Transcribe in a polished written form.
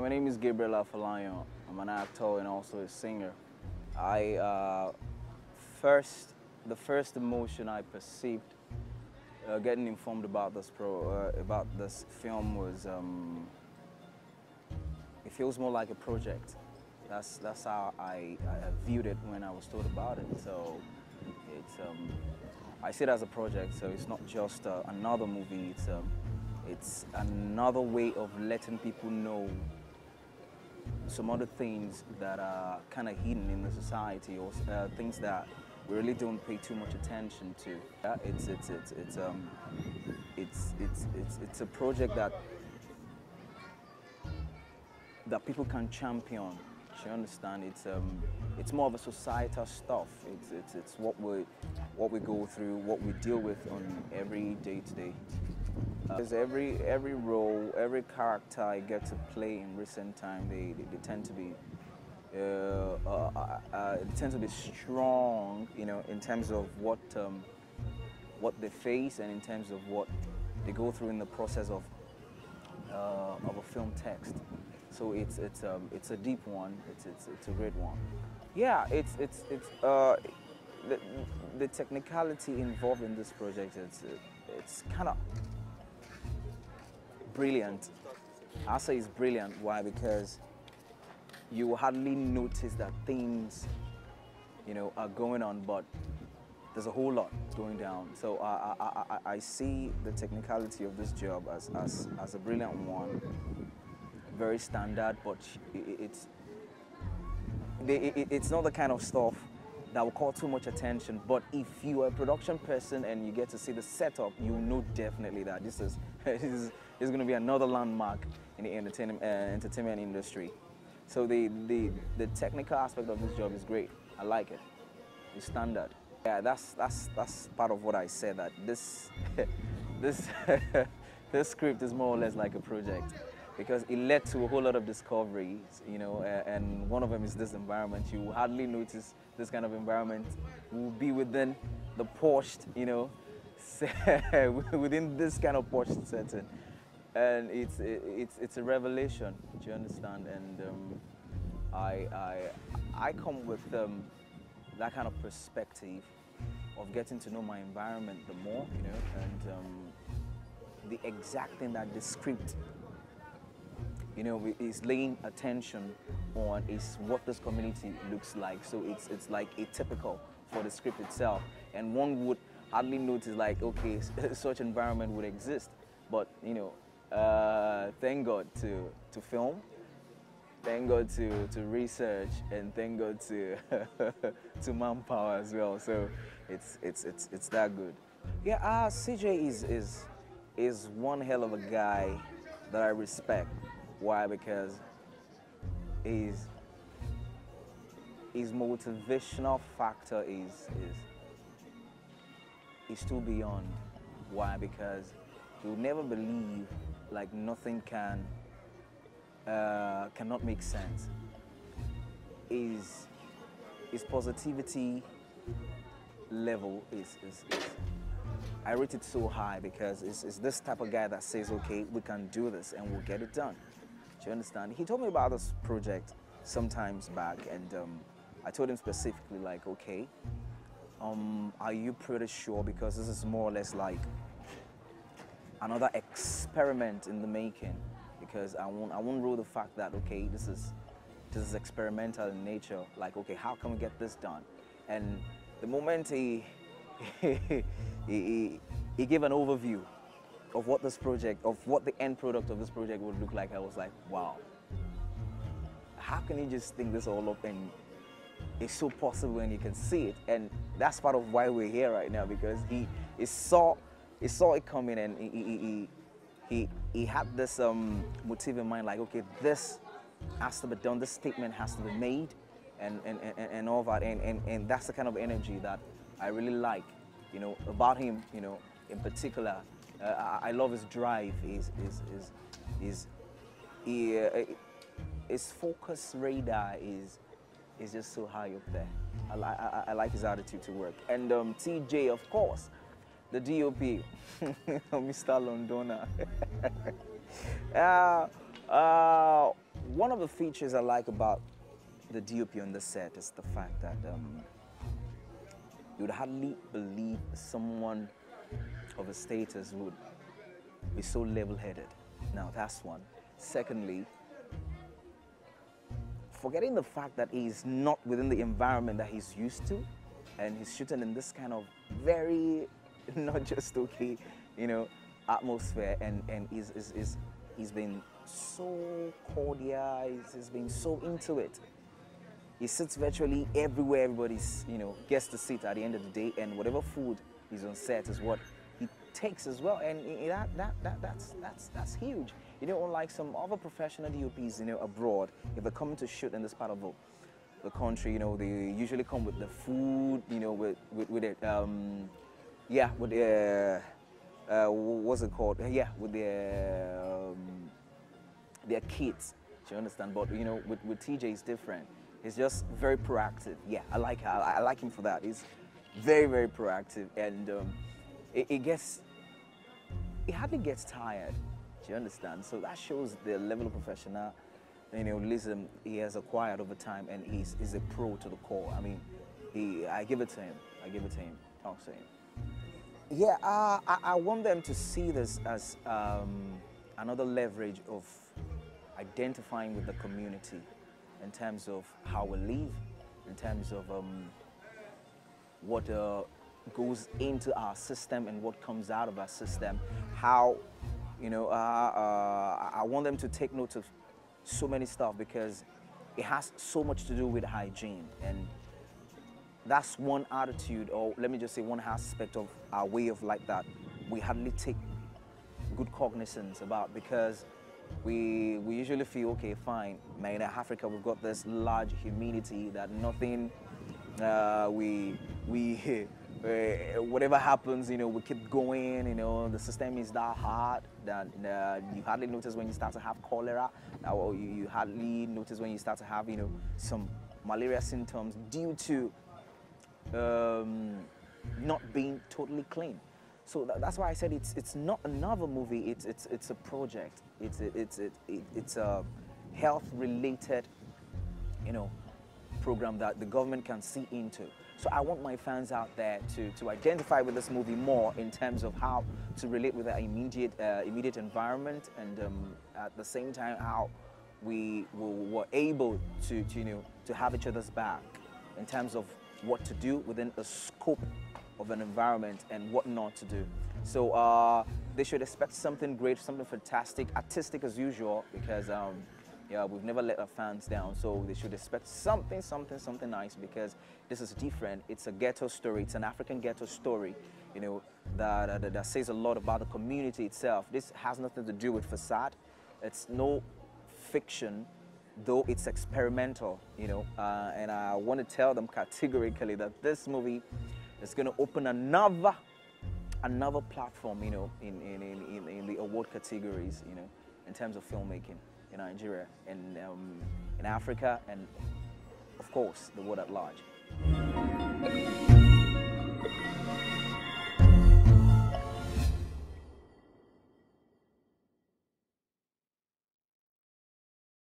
My name is Gabriel Afolayan. I'm an actor and also a singer. The first emotion I perceived getting informed about this film was it feels more like a project. That's how I viewed it when I was told about it. So it's I see it as a project. So it's not just another movie. It's another way of letting people know some other things that are kind of hidden in the society, or things that we really don't pay too much attention to. Yeah, it's a project that people can champion. You understand? It's more of a societal stuff. It's what we go through, what we deal with on every day-to-day. Because every role, every character I get to play in recent time, they tend to be strong, you know, in terms of what they face and in terms of what they go through in the process of a film text. So it's a deep one. It's a great one. Yeah, the technicality involved in this project. It's kind of brilliant. I say it's brilliant. Why? Because you hardly notice that things, you know, are going on, but there's a whole lot going down. So I see the technicality of this job as a brilliant one. Very standard, but it's not the kind of stuff that will call too much attention. But if you are a production person and you get to see the setup, you know definitely that this is going to be another landmark in the entertainment industry. So the technical aspect of this job is great. I like it. It's standard. Yeah, that's part of what I said, that this this script is more or less like a project, because it led to a whole lot of discoveries, you know, and one of them is this environment. You will hardly notice this kind of environment will be within the posh, you know, within this kind of posh setting. And it's a revelation, do you understand? And I come with that kind of perspective of getting to know my environment the more, you know, and the exact thing that the script, you know, is laying attention on is what this community looks like. So it's like atypical for the script itself, and one would hardly notice, like, okay, such environment would exist. But you know, thank God to film, thank God to research, and thank God to to manpower as well. So it's that good. Yeah, CJ is one hell of a guy that I respect. Why? Because his motivational factor is too beyond. Why? Because you'll never believe, like, nothing cannot make sense. His positivity level is I rate it so high, because it's this type of guy that says, okay, we can do this and we'll get it done. Do you understand? He told me about this project sometimes back, and I told him specifically, like, okay, are you pretty sure? Because this is more or less like another experiment in the making. Because I won't rule the fact that, okay, this is experimental in nature. Like, okay, how can we get this done? And the moment he gave an overview of what this project, of what the end product of this project would look like, I was like, wow. How can you just think this all up, and it's so possible and you can see it? And that's part of why we're here right now, because he saw it coming, and he had this motive in mind, like, okay, this has to be done, this statement has to be made, and all that, and that's the kind of energy that I really like, you know, about him, you know, in particular. I love his drive. His focus radar is just so high up there. I like his attitude to work. And TJ, of course, the DOP, Mr. Londoner. one of the features I like about the DOP on the set is the fact that you would hardly believe someone of a status would be so level-headed. Now, that's one. Secondly, forgetting the fact that he's not within the environment that he's used to, and he's shooting in this kind of very, not just okay, you know, atmosphere, and he's been so cordial, he's been so into it. He sits virtually everywhere everybody's, you know, gets to sit at the end of the day, and whatever food is on set is what he takes as well, and that's huge. You know, unlike some other professional DOPs, you know, abroad, if they're coming to shoot in this part of the country, you know, they usually come with the food, you know, with it, yeah, with the, what's it called? Yeah, with their kids, do you understand? But, you know, with TJ, it's different. He's just very proactive. Yeah, I like him for that. He's very, very proactive, and it hardly gets tired. Do you understand? So that shows the level of professional, you know, realism he has acquired over time, and he's a pro to the core. I mean, I give it to him. I give it to him. Talk to him. Yeah, I want them to see this as another leverage of identifying with the community in terms of how we live, in terms of what goes into our system and what comes out of our system. How, you know, I want them to take note of so many stuff, because it has so much to do with hygiene, and that's one attitude, or let me just say one aspect of our way of life that we hardly take good cognizance about, because we usually feel, okay, fine, man, in Africa we've got this large humidity that nothing, whatever happens, you know, we keep going, you know, the system is that hard that you hardly notice when you start to have cholera, or you hardly notice when you start to have, you know, some malaria symptoms due to not being totally clean. So that's why I said it's not another movie. It's a project. It's a health-related, you know, program that the government can see into. So I want my fans out there to identify with this movie more in terms of how to relate with our immediate environment, and at the same time how we were able to you know, to have each other's back in terms of what to do within a scope of an environment and what not to do. So they should expect something great, something fantastic, artistic as usual, because yeah, we've never let our fans down. So they should expect something nice, because this is different. It's a ghetto story. It's an African ghetto story, you know, that says a lot about the community itself. This has nothing to do with facade. It's no fiction, though it's experimental, you know, and I want to tell them categorically that this movie is going to open another platform, you know, in the award categories, you know, in terms of filmmaking in Nigeria, and in Africa, and of course the world at large.